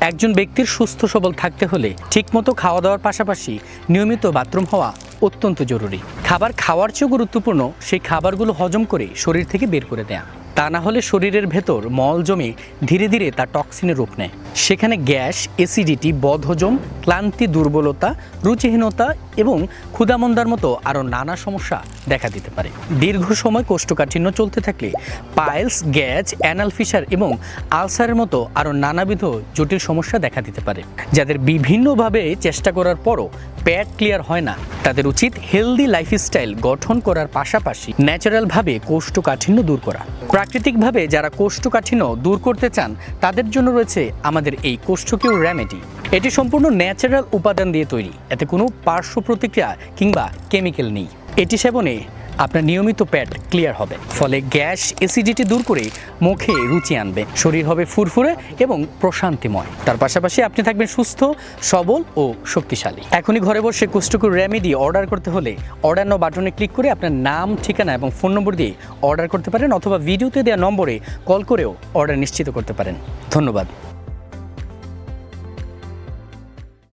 একজন ব্যক্তির সুস্থ সবল থাকতে হলে ঠিকমতো খাওয়া দাওয়ার পাশাপাশি নিয়মিত বাথরুম হওয়া অত্যন্ত জরুরি। খাবার খাওয়ার চেয়েও গুরুত্বপূর্ণ সেই খাবারগুলো হজম করে শরীর থেকে বের করে দেয়া। তা না হলে শরীরের ভেতর মল জমে ধীরে ধীরে তা টক্সিনের রূপ নেয়। সেখানে গ্যাস, অ্যাসিডিটি, বদহজম, ক্লান্তি, দুর্বলতা, রুচিহীনতা এবং ক্ষুধামন্দার মতো আরও নানা সমস্যা দেখা দিতে পারে। দীর্ঘ সময় কোষ্ঠকাঠিন্য চলতে থাকলে পাইলস, গ্যাস, অ্যানাল ফিশার এবং আলসারের মতো আরও নানাবিধ জটিল সমস্যা দেখা দিতে পারে। যাদের বিভিন্নভাবে চেষ্টা করার পরও পেট ক্লিয়ার হয় না, তাদের উচিত হেলদি লাইফস্টাইল গঠন করার পাশাপাশি ন্যাচারালভাবে কোষ্ঠকাঠিন্য দূর করা। প্রাকৃতিকভাবে যারা কোষ্ঠকাঠিন্য দূর করতে চান তাদের জন্য রয়েছে আমাদের এই কোষ্ঠকিউর রেমেডি। এটি সম্পূর্ণ ন্যাচারাল উপাদান দিয়ে তৈরি, এতে কোনো পার্শ্ব প্রতিক্রিয়া কিংবা কেমিক্যাল নেই। এটি সেবনে আপনার নিয়মিত পেট ক্লিয়ার হবে, ফলে গ্যাস, অ্যাসিডিটি দূর করে মুখে রুচি আনবে, শরীর হবে ফুরফুরে এবং প্রশান্তিময়। তার পাশাপাশি আপনি থাকবেন সুস্থ, সবল ও শক্তিশালী। এখনই ঘরে বসে কোষ্ঠকিউর রেমেডি অর্ডার করতে হলে অর্ডার নাও বাটনে ক্লিক করে আপনার নাম, ঠিকানা এবং ফোন নম্বর দিয়ে অর্ডার করতে পারেন, অথবা ভিডিওতে দেওয়া নম্বরে কল করেও অর্ডার নিশ্চিত করতে পারেন। ধন্যবাদ।